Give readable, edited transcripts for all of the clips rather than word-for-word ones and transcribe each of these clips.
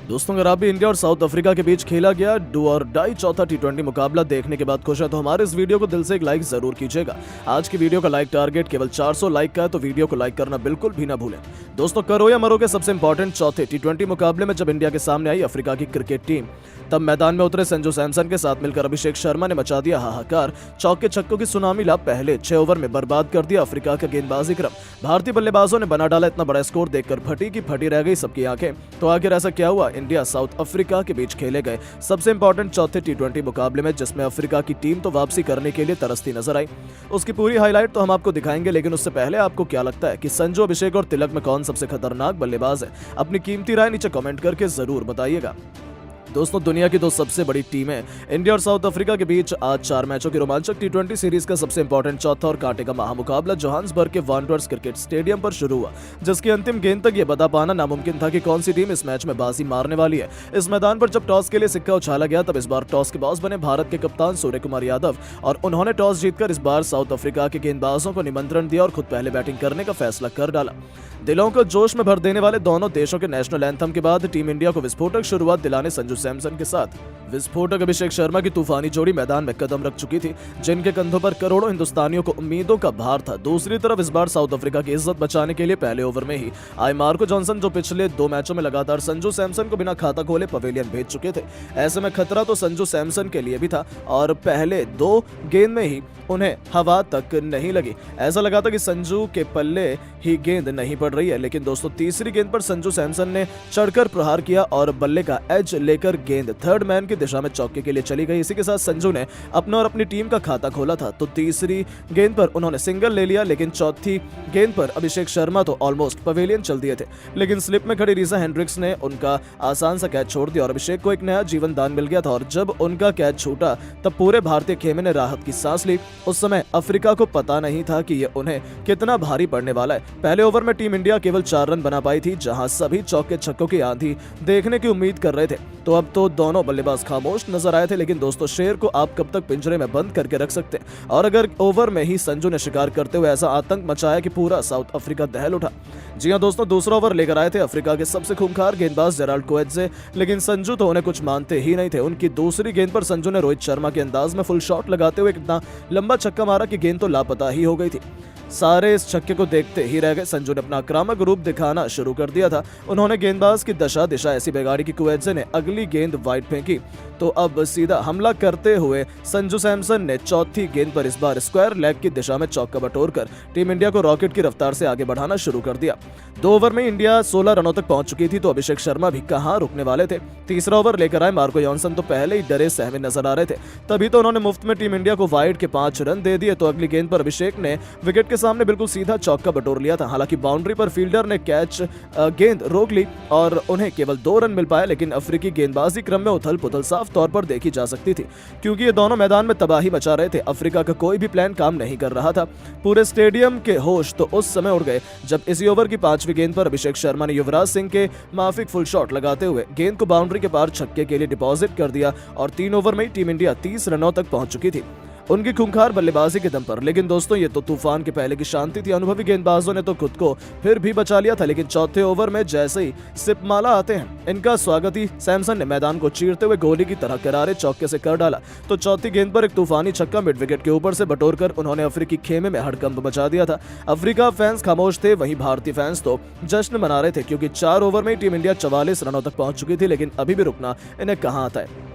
दोस्तों, अगर आप भी इंडिया और साउथ अफ्रीका के बीच खेला गया डू और डाई चौथा टी20 मुकाबला देखने के बाद खुश है तो हमारे इस वीडियो को दिल से एक लाइक जरूर कीजिएगा। आज की वीडियो का लाइक टारगेट केवल 400 लाइक का है, तो वीडियो को लाइक करना बिल्कुल भी ना भूलें। दोस्तों, करो या मरो के सबसे इंपॉर्टेंट चौथे टी20 मुकाबले में जब इंडिया के सामने आई अफ्रीका की क्रिकेट टीम, तब मैदान में उतरे संजू सैमसन के साथ मिलकर अभिषेक शर्मा ने मचा दिया हाहाकार। चौके छक्कों की सुनामी ला पहले 6 ओवर में बर्बाद कर दिया अफ्रीका का गेंदबाजी क्रम। भारतीय बल्लेबाजों ने बना डाला इतना बड़ा स्कोर देखकर फटी की फटी रह गई सबकी आंखें। तो आखिर ऐसा क्या हुआ इंडिया साउथ अफ्रीका के बीच खेले गए सबसे इंपॉर्टेंट चौथे टी20 मुकाबले में, जिसमें अफ्रीका की टीम तो वापसी करने के लिए तरसती नजर आई। उसकी पूरी हाईलाइट तो हम आपको दिखाएंगे, लेकिन उससे पहले आपको क्या लगता है कि संजू, अभिषेक और तिलक में कौन सबसे खतरनाक बल्लेबाज है? अपनी कीमती राय नीचे कमेंट करके जरूर बताइएगा। दोस्तों, दुनिया की दो सबसे बड़ी टीमें इंडिया और साउथ अफ्रीका के बीच आज 4 मैचों की रोमांचक टी20 सीरीज का सबसे इंपॉर्टेंट चौथा और कांटे का महामुकाबला जोहान्सबर्ग के वांडरर्स क्रिकेट स्टेडियम पर शुरू हुआ, जिसकी अंतिम गेंद तक ये बता पाना नामुमकिन था कि कौन सी टीम इस मैच में बाजी मारने वाली है। इस मैदान पर जब टॉस के लिए सिक्का उछाला गया, तब इस बार टॉस के बॉस बने भारत के कप्तान सूर्य कुमार यादव, और उन्होंने टॉस जीतकर इस बार साउथ अफ्रीका के गेंदबाजों को निमंत्रण दिया और खुद पहले बैटिंग करने का फैसला कर डाला। दिलों को जोश में भर देने वाले दोनों देशों के नेशनल एंथम के बाद टीम इंडिया को विस्फोटक शुरुआत दिलाने संजू सैमसन के साथ विस्फोटक अभिषेक शर्मा की तूफानी जोड़ी मैदान में कदम रख चुकी थी, जिनके कंधों पर करोड़ों हिंदुस्तानियों को उम्मीदों का भार था। दूसरी तरफ इस बार साउथ अफ्रीका की इज्जत बचाने के लिए पहले ओवर में ही आए मार्को जॉनसन, जो पिछले 2 मैचों में लगातार संजू सैमसन को बिना खाता खोले पवेलियन भेज चुके थे। ऐसे में खतरा तो संजू सैमसन के लिए भी था और पहले 2 गेंद में ही उन्हें हवा तक नहीं लगी। ऐसा लगा था कि संजू के पल्ले ही गेंद नहीं पड़ रही है, लेकिन दोस्तों तीसरी गेंद पर संजू सैमसन ने चढ़कर प्रहार किया और बल्ले का एज लेकर गेंद थर्ड मैन की दिशा में चौके के लिए चली गई। इसी के साथ संजू ने अपना और अपनी टीम का खाता खोला था। तो तीसरी गेंद पर उन्होंने सिंगल ले लिया, लेकिन चौथी गेंद पर अभिषेक शर्मा तो ऑलमोस्ट पवेलियन चल दिए थे, लेकिन स्लिप में खड़ी रीजा हेंड्रिक्स ने उनका आसान सा कैच छोड़ दिया और अभिषेक को एक नया जीवन दान मिल गया था। और जब उनका कैच छूटा, तब पूरे भारतीय खेमे ने राहत की सांस ली। उस समय अफ्रीका को पता नहीं था कि ये उन्हें कितना भारी पड़ने वाला है। पहले ओवर में टीम इंडिया केवल 4 रन बना पाई थी, जहां सभी चौके छक्कों की आंधी देखने की उम्मीद कर रहे थे। तो अब तो दोनों बल्लेबाज खामोश नजर आए थे, लेकिन दोस्तों शेर को आप कब तक पिंजरे में बंद करके रख सकते हैं? और अगर ओवर में ही संजू ने शिकार करते हुए ऐसा आतंक मचाया कि पूरा साउथ अफ्रीका दहल उठा। जी हां दोस्तों, दूसरा ओवर लेकर आए थे अफ्रीका के सबसे खूंखार गेंदबाज जेराल्ड कोएत्जे, लेकिन संजू तो उन्हें कुछ मानते ही नहीं थे। उनकी दूसरी गेंद पर संजू ने रोहित शर्मा के अंदाज में फुल शॉट लगाते हुए कितना लंबा छक्का मारा कि गेंद तो लापता ही हो गई थी। सारे इस छक्के को देखते ही रह गए। संजू ने अपना आक्रामक रूप दिखाना शुरू कर दिया था। उन्होंने गेंदबाज की दिशा ऐसी बिगाड़ी कि कोएत्जे ने अगली गेंद वाइड फेंकी। तो अब सीधा हमला करते हुए संजू सैमसन ने चौथी गेंद पर इस बार स्क्वायर लेग की दिशा में चौका बटोरकर टीम इंडिया को रॉकेट की रफ्तार से आगे बढ़ाना शुरू कर दिया। 2 ओवर में इंडिया 16 रनों तक पहुंच चुकी थी, तो अभिषेक शर्मा भी कहां रुकने वाले थे। तीसरा ओवर लेकर आए मार्को जॉनसन तो पहले ही डरे सहमे नजर आ रहे थे, तभी तो उन्होंने मुफ्त में टीम इंडिया को वाइड के 5 रन दे दिए। तो अगली गेंद पर अभिषेक ने विकेट के सामने बिल्कुल सीधा चौका बटोर लिया था। हालांकि बाउंड्री पर फील्डर ने गेंद रोक ली और उन्हें केवल 2 रन मिल पाए, लेकिन अफ्रीकी गेंदबाजी क्रम में उथल पुथल साफ तौर पर देखी जा सकती थी, क्योंकि ये दोनों मैदान में तबाही मचा रहे थे। अफ्रीका का कोई भी प्लान काम नहीं कर रहा था। पूरे स्टेडियम के होश तो उस समय उड़ गए जब इसी ओवर की 5वीं गेंद पर अभिषेक शर्मा ने युवराज सिंह के माफिक फुल शॉट लगाते हुए गेंद को बाउंड्री के पार छक्के के लिए डिपॉजिट कर दिया और 3 ओवर में टीम इंडिया 30 रनों तक पहुंच चुकी थी उनकी खूंखार बल्लेबाजी के दम पर। लेकिन दोस्तों, ये तो तूफान के पहले की शांति थी। अनुभवी गेंदबाजों ने तो खुद को फिर भी बचा लिया था, लेकिन चौथे ओवर में जैसे ही सिपमाला आते हैं, इनका स्वागत ही सैमसन ने मैदान को चीरते हुए गोली की तरह करारे चौके से कर डाला। तो चौथी गेंद पर एक तूफानी छक्का मिड विकेट के ऊपर से बटोरकर उन्होंने अफ्रीकी खेमे में हड़कंप मचा दिया था। अफ्रीका फैंस खामोश थे, वहीं भारतीय फैंस तो जश्न मना रहे थे, क्योंकि 4 ओवर में टीम इंडिया 44 रनों तक पहुंच चुकी थी, लेकिन अभी भी रुकना इन्हें कहां आता है।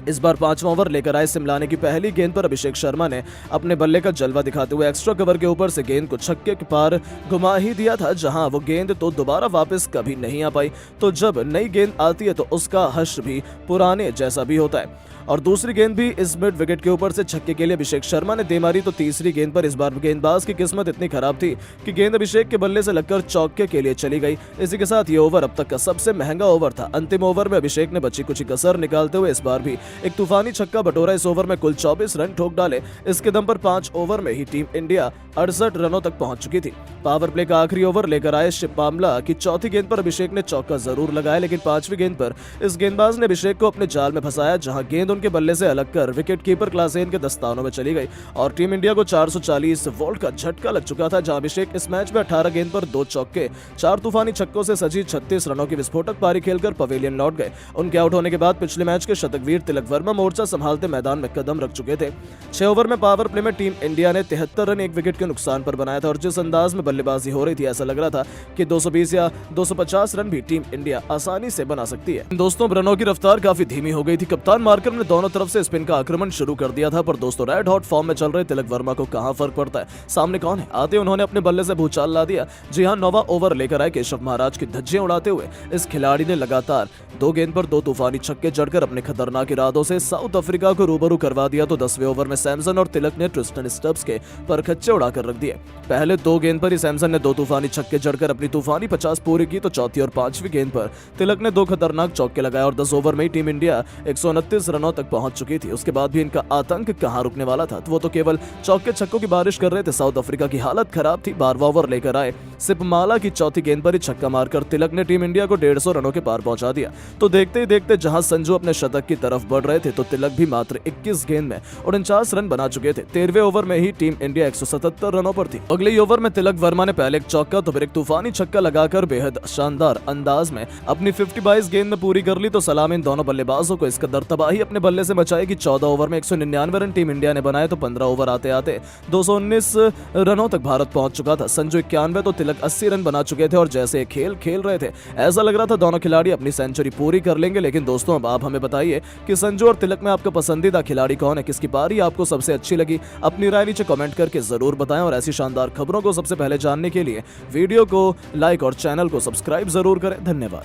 इस बार 5वां ओवर लेकर आए सिमलाने की पहली गेंद पर अभिषेक शर्मा ने अपने बल्ले का जलवा दिखाते हुए एक्स्ट्रा कवर के ऊपर से गेंद को छक्के के पार घुमा ही दिया था, जहां वो गेंद तो दोबारा वापस कभी नहीं आ पाई। तो जब नई गेंद आती है तो उसका हश्र भी पुराने जैसा भी होता है। और दूसरी गेंद भी इस मिड विकेट के ऊपर से छक्के के लिए अभिषेक शर्मा ने दे मारी। तो तीसरी गेंद पर इस बार गेंदबाज की किस्मत इतनी खराब थी कि गेंद अभिषेक के बल्ले से लगकर चौके के लिए चली गई। इसी के साथ ये ओवर अब तक का सबसे महंगा ओवर था। अंतिम ओवर में अभिषेक ने बची कुछ कसर निकालते हुए इस बार भी एक तूफानी छक्का बटोरा। इस ओवर में कुल 24 रन ठोक डाले। इसके दम पर 5 ओवर में ही टीम इंडिया 68 रनों तक पहुंच चुकी थी। पावर प्ले का आखिरी ओवर लेकर आए शिपामला की चौथी गेंद पर अभिषेक ने चौका जरूर लगाया, लेकिन 5वीं गेंद पर इस गेंदबाज ने अभिषेक को अपने जाल में फंसाया, जहां गेंद उनके बल्ले से अलग कर विकेट कीपर क्लासेन के दस्तानों में चली गई और टीम इंडिया को 440 वोल्ट का झटका लग चुका था, जहां अभिषेक इस मैच में 18 गेंद पर 2 चौके 4 तूफानी छक्कों से सजी 36 रनों की विस्फोटक पारी खेलकर पवेलियन लौट गए। उनके आउट होने के बाद पिछले मैच के शतकवीर तिलक वर्मा मोर्चा संभालते मैदान में कदम रख चुके थे। 6 ओवर में पावर प्ले में टीम इंडिया ने 73 रन 1 विकेट के नुकसान पर बनाया था और जिस अंदाज में बल्लेबाजी हो रही थी ऐसा लग रहा था कि 220 या 250 रन भी टीम इंडिया आसानी से बना सकती है। दोस्तों, रनों की रफ्तार काफी धीमी हो गई थी। कप्तान मार्कर ने दोनों तरफ से स्पिन का आक्रमण शुरू कर दिया था, पर दोस्तों रेड हॉट फॉर्म में चल रहे तिलक वर्मा को कहां फर्क पड़ता है, सामने कौन है। आते उन्होंने अपने बल्ले से भूचाल ला दिया। जी हां, नौवां ओवर लेकर आए केशव महाराज की धज्जियां उड़ाते हुए इस खिलाड़ी ने लगातार 2 गेंद पर 2 तूफानी छक्के जड़कर अपने खतरनाक इरादों से साउथ अफ्रीका को रूबरू करवा दिया। तो 10वें ओवर में सैमसन और तिलक ने ट्रिस्टन स्टब्स के परखच्चे उड़ाकर रख दिए। पहले 2 गेंद पर ही सैमसन ने 2 तूफानी छक्के जड़कर अपनी तूफानी 50 पूरी की, तो चौथी और 5वीं गेंद पर तिलक ने 2 खतरनाक चौके लगाए और 10 ओवर में ही टीम इंडिया 129 रनों तक पहुंच चुकी थी। उसके बाद भी इनका आतंक कहां रुकने वाला था, तो वो तो केवल चौके छक्कों की बारिश कर रहे थे। साउथ अफ्रीका की हालत खराब थी। 12वां ओवर लेकर आए सिपमाला की चौथी गेंद पर ही छक्का मारकर तिलक ने टीम इंडिया को 150 रनों के पार पहुंचा दिया। तो देखते ही देखते जहां संजू अपने शतक की तरफ बढ़ रहे थे, तो तिलक भी मात्र 21 गेंद में 49 रन बना चुके थे। 13वें ओवर में ही टीम इंडिया 177 रनों पर थी। अगले ही ओवर में तिलक वर्मा ने पहले एक चौका तो फिर एक तूफानी छक्का लगाकर बेहद शानदार अंदाज में अपनी 52 गेंद में पूरी कर ली। तो सलाम इन दोनों बल्लेबाजों को, इस कदर तबाही अपने बल्ले से मचाई कि 14 ओवर में 199 रन टीम इंडिया ने बनाए। तो 15 ओवर आते आते 219 रनों तक भारत पहुंच चुका था। संजू 91 तो तिलक 80 रन बना चुके थे और जैसे खेल खेल रहे थे ऐसा लग रहा था दोनों खिलाड़ी अपनी सेंचुरी पूरी कर लेंगे। लेकिन दोस्तों, अब आप हमें बताइए कि संजू और तिलक में आपका पसंदीदा खिलाड़ी कौन है, किसकी पारी आपको सबसे अच्छी लगी। अपनी राय नीचे कमेंट करके जरूर बताएं और ऐसी शानदार खबरों को सबसे पहले जानने के लिए वीडियो को लाइक और चैनल को सब्सक्राइब जरूर करें। धन्यवाद।